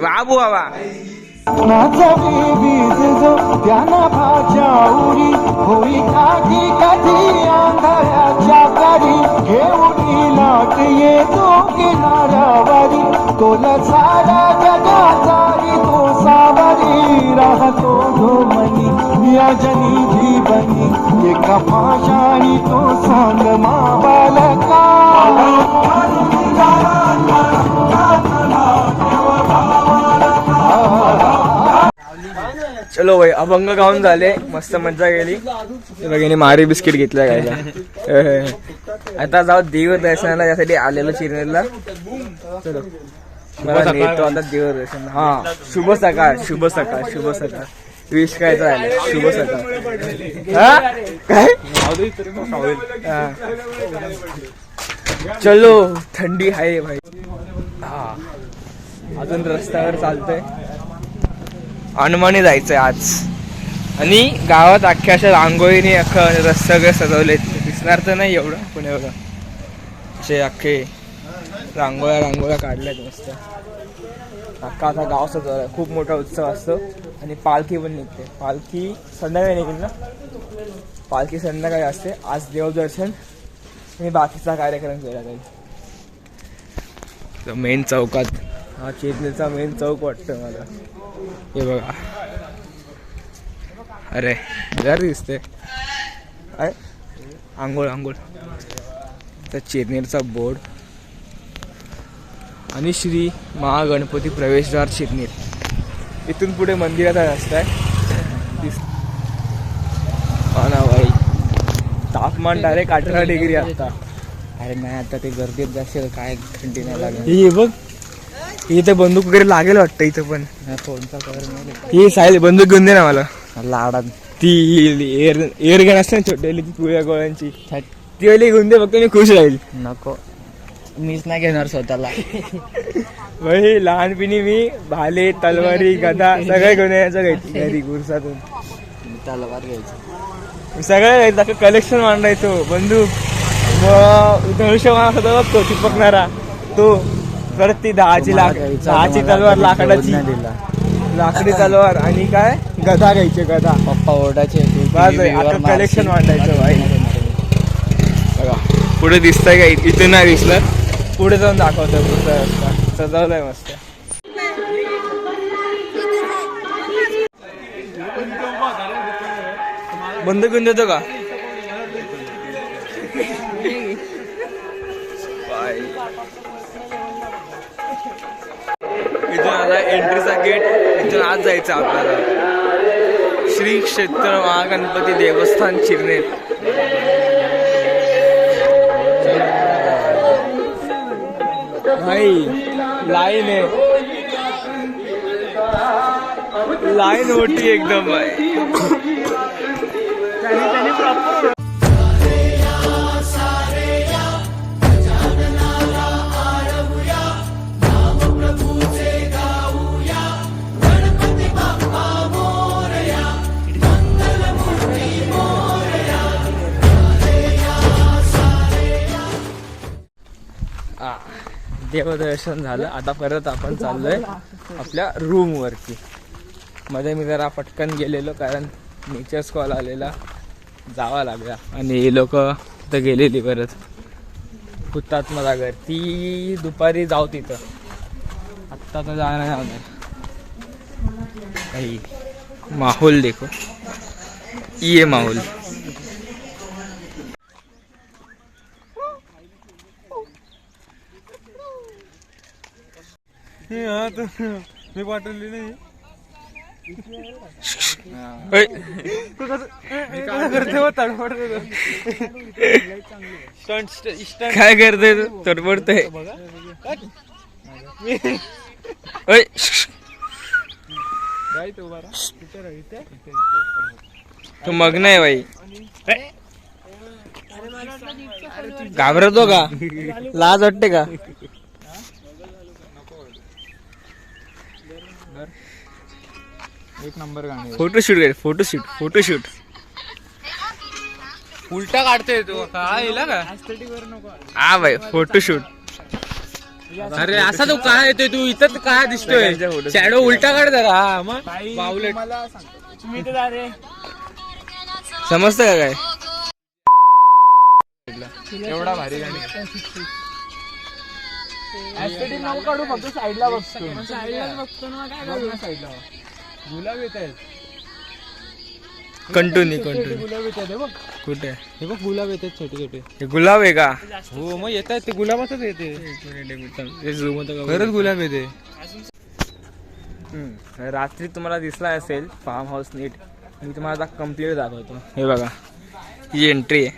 बाबू बाबा नाचवी वीज जो त्याना भाच्या उरी होई काठी काठी अंधाराच्या करी घेऊन लाट येतो किनाऱ्यावरी तोला सारा जगाचारी तो सावरी राहतो धोमनी या जनी जीवनी एका पाशाणी तो सांग मा बालका चलो भाई अभंग गाऊन झाले मस्त मज्जा गेली बघिनी मारी बिस्किट घेतल्या गायला आता जाऊ देव दर्शनाला यासाठी आलेलो चिरनेरला चलो मला नेतो आता देव दर्शन हा शुभ सकाळ शुभ सकाळ शुभ सकाळ विश काय झालं शुभ सकाळ हा काय चलो थंडी आहे भाई हा अजून रस्त्यावर चालतंय अनमने जायचंय आज आणि गावात अख्ख्या अशा रांगोळीने अख्खं रस्ते सगळे सजवलेत दिसणार तर नाही एवढं पण एवढं असे अख्खे रांगोळ्या काढल्यात मस्त अख्खा आता गाव सजवलाय खूप मोठा उत्सव असतो आणि पालखी पण निघते पालखी संध्याकाळी निघेल ना पालखी संध्याकाळी असते आज देवदर्शन आणि बाकीचा कार्यक्रम केला जाईल मेन चौकात हा चिरनेरचा मेन चौक वाटतं मला हे बघा अरे जर दिसते काय आंघोळ तर चिरनेरचा बोर्ड आणि श्री महागणपती प्रवेशद्वार चिरनेर इथून पुढे मंदिराचा रस्ता आहे ना भाई तापमान डायरेक्ट 18 डिग्री आता अरे नाही आता ते गर्दीत जास्त काय थंडी नाही लागली बघ इथे बंदूक वगैरे लागेल वाटतं इथं पण फोनचा कवर ही साईल बंदूक घेऊन दे ना मला लाडा ती एअर गन असते ना छोटी ती पुऱ्या गोळ्यांची ती वाली घेऊन दे फक्त मी खुश राहील नको मीच नाही घेणार स्वतःला भाई लहानपणी मी भाले तलवारी गदा सगळे घेऊन यायचं घरी गुरसातून तलवार घ्यायची सगळं घ्यायचं कलेक्शन मांडायचो बंदूक मग धनुष्य बघ तो चिपकणारा तो परत ती दहाची तलवार लाकडी तलवार आणि काय गदा घ्यायचे गदा पप्पा ओरडायचे आता कलेक्शन मांडायचं भाई बघा पुढे दिसतंय का इथून नाही दिसलं पुढे जाऊन दाखवतोय पुढचा रस्ता सजवलाय मस्त बंद करून देतो का इथून आता एंट्रीचा गेट इथून आज जायचं आपल्याला श्री क्षेत्र महागणपती देवस्थान चिरनेर भाई लाईन आहे लाईन मोठी एकदम आहे देवदर्शन झालं आता परत आपण चाललोय आपल्या रूम वरती मध्ये मी जरा पटकन गेलेलो कारण नेचर्स कॉल आलेला जावा लागला आणि हे लोक तिथं गेलेली परत हुतात्मा जागर ती दुपारी जाऊ तिथं आत्ता तर जाणार काही माहोल देखो ये माहोल मी पाठवली नाही काय करते तू तडफडतोय तू मग नाही बाई घाबरतो का लाज वाटते का एक नंबर गाणे. फोटोशूट उलटा काढतोय तो काय का हा भाई फोटोशूट. अरे असा तो काय येतोय तू इथं काय दिसतोय शॅडो उलटा काढ जरा. हा मग बावलेट समजतं का काय. एवढा भारी गाणी नको काढू फक्त साईडला बघतो. साईडला गुलाब येत आहेत. कंटिन्यू गुलाब येत आहेत बघ. कुठे हे बघ गुलाब येत आहेत छोटे छोटे. हे गुलाब आहे का. हो मग येत आहेत ते गुलाबातच येते. खरंच गुलाब येते. रात्री तुम्हाला दिसला असेल फार्म हाऊस नीट. मी तुम्हाला आता कम्प्लीट दाखवतो. हे बघा ही एंट्री आहे.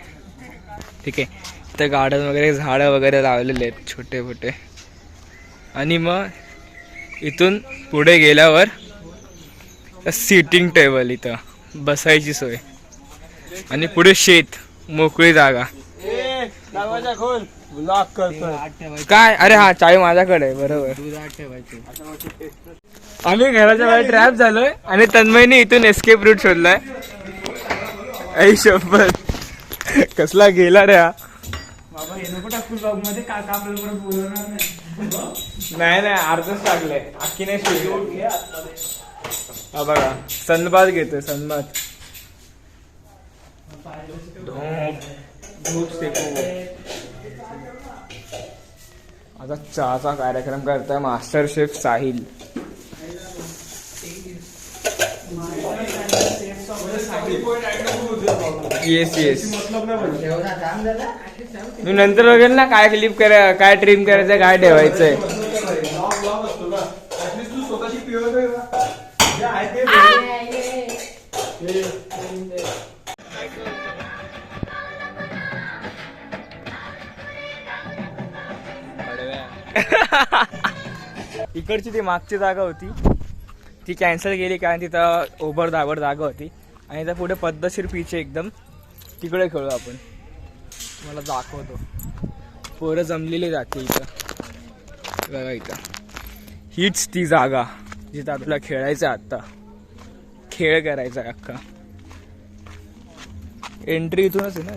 ठीक आहे. इथं गार्डन वगैरे झाडं वगैरे लावलेले आहेत छोटे मोठे. आणि मग इथून पुढे गेल्यावर सिटिंग टेबल इथं बसायची सोय. आणि पुढे शेत मोकळी जागा. काय अरे हा चावी माझ्याकडे आहे. बरोबर आम्ही घराच्या बाहेर ट्रॅप झालोय आणि तन्मयने इथून एस्केप रूट शोधलाय. आई शपथ कसला गेला रे हा. नाही अर्धच टाकलंय अख्खी नाही शोधली. हा बघा सनबाथ घेतोय सनबाथ. आता चहाचा कार्यक्रम करताय मास्टर शेफ साहिल. येस मी नंतर बघेल ना काय क्लिप करा काय ट्रिम करायचंय काय ठेवायचंय. इकडची ती मागची जागा होती ती कॅन्सल केली कारण तिथं ओबड दाबड जागा होती. आणि त्या पुढे पद्धतशीर पिच एकदम तिकडे खेळू आपण. मला दाखवतो. पोरं जमलेली जाते इथं बघा. इथं हीच ती जागा जिथं आपल्याला खेळायचं. आत्ता खेळ करायचा अख्खा. एंट्री इथूनच आहे ना.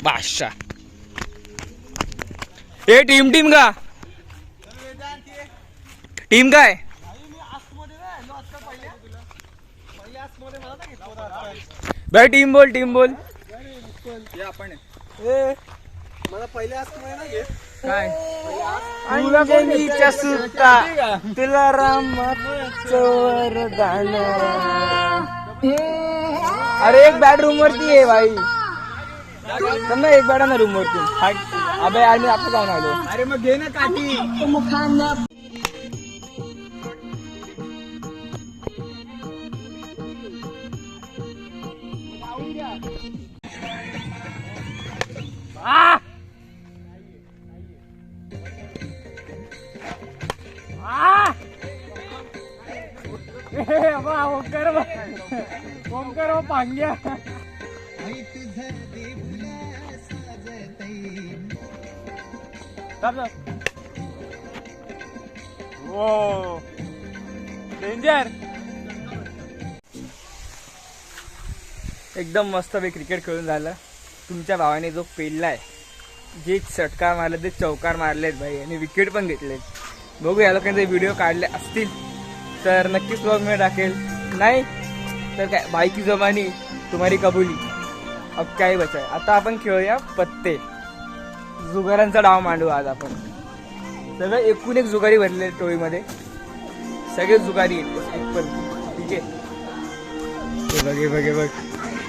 बादशाह ए टीम का टीम काय भाई टीम बोल मला पहिले काय अंजनीच्या सुता तुला रामाचं वरदान. अरे एक बॅड रूम वरती आहे भाई. समजा एक बॅड ना रूम वरती. अबे यार मी आता जाऊन आलो. अरे मग घे ना काठी. ओमकार पांग्या डेंजर. एकदम मस्त क्रिकेट खेळून झालं. तुमच्या भावाने जो पेललाय जे षटकार मारले ते चौकार मारलेत भाई आणि विकेट पण घेतलेत. बघू या लोकांचे व्हिडिओ काढले असतील तर नक्कीच ब्लॉग मध्ये टाकेल. नाही तर काय भाई की जमानी तुम्हारी कबुली. अब काय बचाय. आता आपण खेळूया पत्ते. जुगारांचा डाव मांडू आज आपण. सगळं एकूण एक जुगारी भरले टोळीमध्ये. सगळे जुगारी एक पण. ठीक आहे.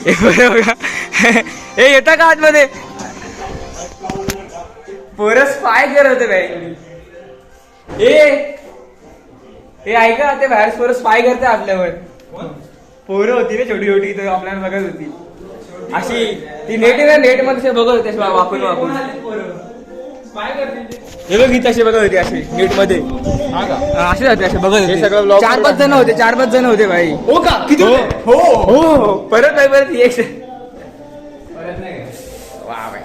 हे बघ बघा हे येता का आतमध्ये. पोरं स्पाय करत होते भाई. हे ऐका ते बाहेर पोरं स्पाय करते आपल्यावर. पोरं होती ना छोटी छोटी तर आपल्याला बघत होती अशी. ती नेट आहे ना नेट मध्ये बघत होते वापरून हे बघ तशी बघत होती अशी नेट मध्ये. असे होते असे बघत होते. 4-5 जण होते भाई. हो का किती हो परत नाही वा भाई.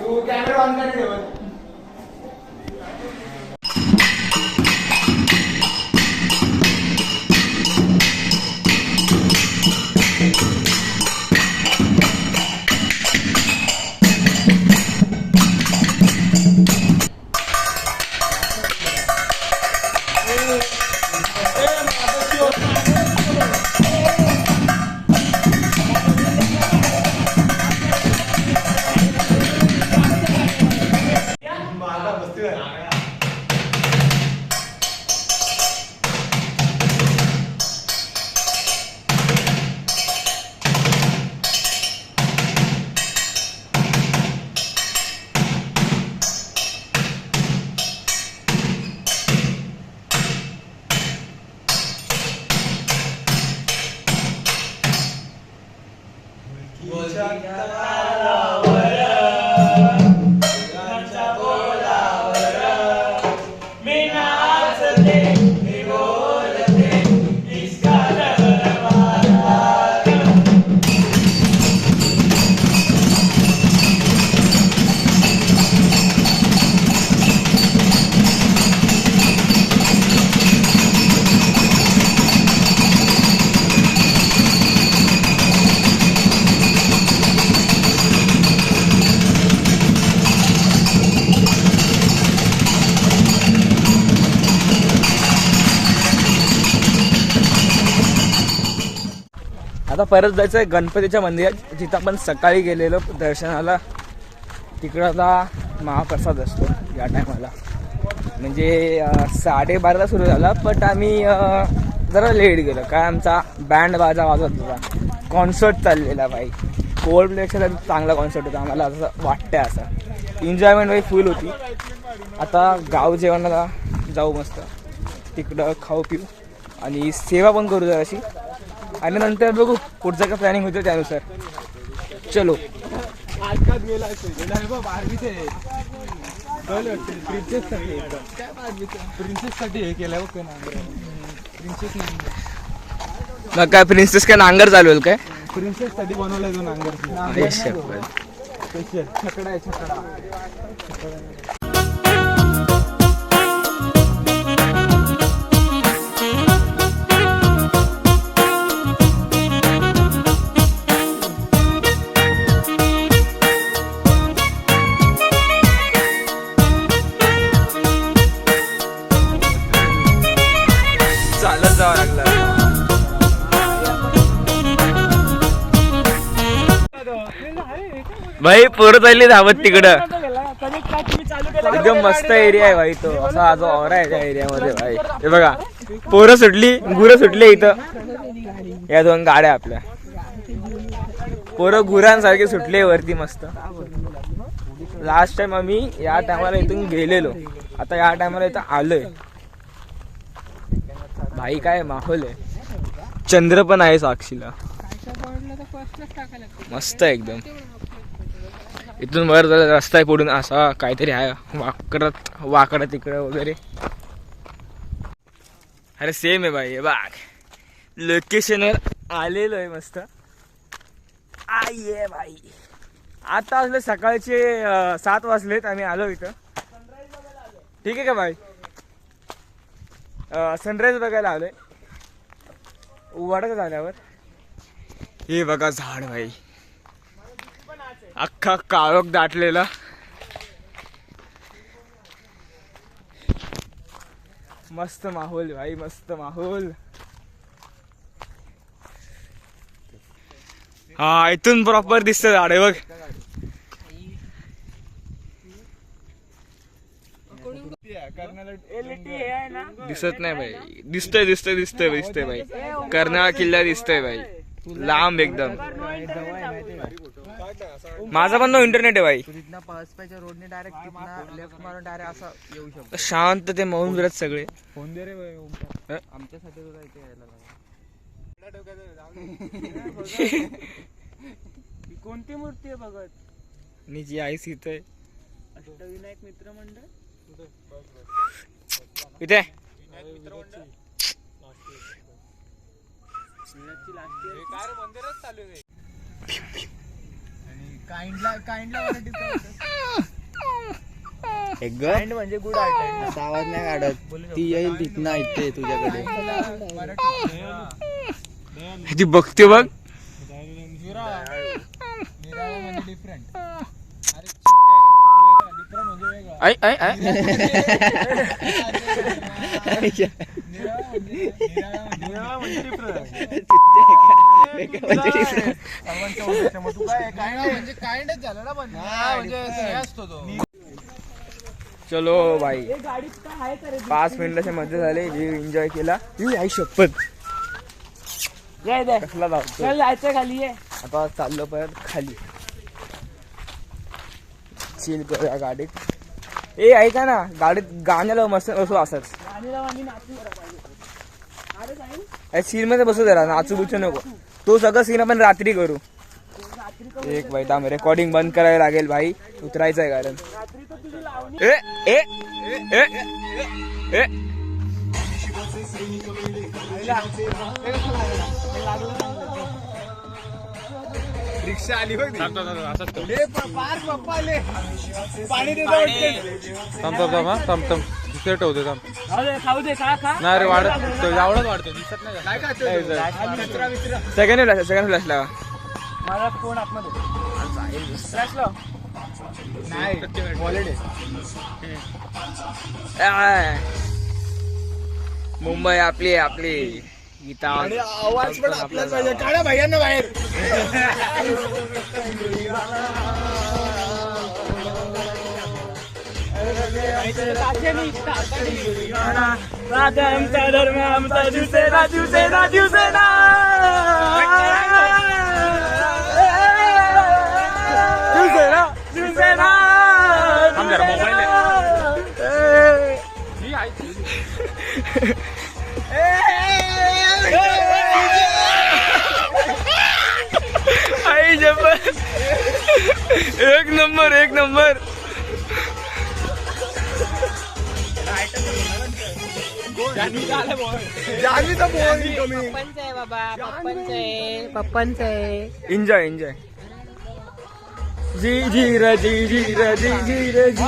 आता परत जायचं आहे गणपतीच्या मंदिरात, जिथं आपण सकाळी गेलेलो दर्शनाला. तिकडं आता महाप्रसाद असतो या टायमाला, म्हणजे 12:30ला सुरू झाला, बट आम्ही जरा लेट गेलो. काय आमचा बँड बाजा वाजवत होता, कॉन्सर्ट चाललेला भाई. कोल्ड प्लेपेक्षा चांगला कॉन्सर्ट होता, आम्हाला असं वाटतंय. असं एन्जॉयमेंट भाई फुल होती. आता गाव जेवणाला जाऊ मस्त, तिकडं खाऊ पिऊ आणि सेवा पण करू जरा अशी, आणि नंतर बघू पुढचं काय प्लॅनिंग होतं त्यानुसार. चलो. मग काय प्रिन्सेस काय नांगर चालू आहे काय? प्रिन्सेस साठी बनवलाय तो नांगर. स्पेशल छकडा आहे, छकडा. चालत जावं लागलं. भाई पोरं चालली धावत तिकडं. एकदम मस्त एरिया आहे भाई तो, असा जो औरा आहे त्या एरियामध्ये भाई. हे बघा पोरं सुटली, गुरं सुटली इथं. या 2 गाड्या आपल्या, पोरं गुरांसारखे सुटले वरती मस्त. लास्ट टाइम आम्ही या टायमाला इथून गेलेलो, आता या टायमाला इथं आलोय भाई. काय माहोल आहे, चंद्र पण आहे साक्षीला, मस्त आहे एकदम. इथून वर रस्ता आहे पुढून असा काहीतरी आहे, वाकडा तिकडं वगैरे. अरे सेम आहे भाई. हे बाग लोकेशनवर आलेलो आहे मस्त. ये भाई आता असले सकाळचे 7 वाजलेत, आम्ही आलो इथं. ठीक आहे का भाई? सनराईज बघायला आलोय वाढत झाल्यावर. हे बघा झाड भाई, अख्खा काळोख दाटलेला. मस्त माहोल भाई, मस्त माहोल. हा इथून प्रॉपर दिसतं झाड आहे बघ. दिसत नाही भाई, दिसतंय भाई. कर्नाळा किल्ला दिसतोय भाई, लांब एकदम. माझा पण तो इंटरनेट आहे भाई. रोडने डायरेक्ट लेफ्ट मारून डायरेक्ट असं येऊ शकतो. शांत ते मौन विरत सगळे. फोन दे रे आमच्यासाठी तुला इथे यायला कोणती मूर्ती आहे बघत? निजी आईस इथे अष्टविनायक मित्र मंडळ इथे. काइंड म्हणजे गुड आर्ट. आवाज नाही काढत, ती येईल तिथनं ऐकते तुझ्याकडे. ती बघते बघ. ऐ ऐ ऐ चलो भाई 5 मिनिटाच्या मध्ये झाले. एन्जॉय केला. आई शपथ कसला जायचं खाली. आता चाललो परत खाली, चिल करूया गाडीत. ए ऐका ना, गाडीत गाण्याला मस्त बसू असंच. सीन मध्ये बसू जरा, नाचू बुचू नको. तो सगळं सीन आपण रात्री करू. एक भाई थांब रेकॉर्डिंग बंद करायला लागेल भाई उतरायचं आहे कारण ए ए ए ए रिक्षा आली बघ दुसरे ठेवते थांब खाऊ दे खा खा नाही रे वाढत एवढंच वाढतो दिसत नाही सेकंड फ्लॅश लावा माझा फोन आतमध्ये फ्लॅश लाव. मुंबई आपली आपली गीता आवाज पण आपल्याच पाहिजे. काढा भैयांना बाहेर. आमचा धर्म आमचा शिवसेना शिवसेना शिवसेना शिवसेना शिवसेना आई जबर एक नंबर एक नंबर एन्जॉय एन्जॉय जी जी र जी जी र जी जी र जी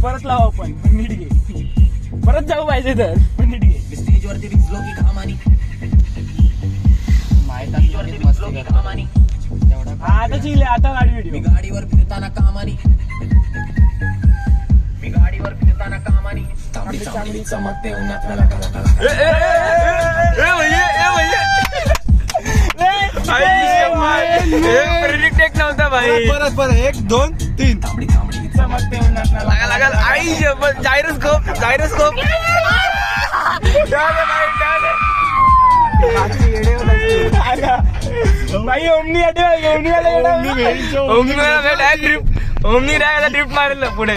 परत लावू आपण पण नीट घे. परत जाऊ पाहिजे तर पण नीट घे. स्टेजवरती भिजलो की कामानी आता चिले आता गाडी व्हिडिओ. मी गाडीवर फिरताना कामानी तांबडी चांगली चमकते उन्हात मला प्रेडिक्ट नव्हता भाई परत परत 1 2 3 तांबडी तांबडी चमकते उन्हात मला. लागा लागल आई जायरोस्कोप जायरोस्कोप भाई ओमनी आले ओमनी आले ओमनी ट्रिप मारलं पुढे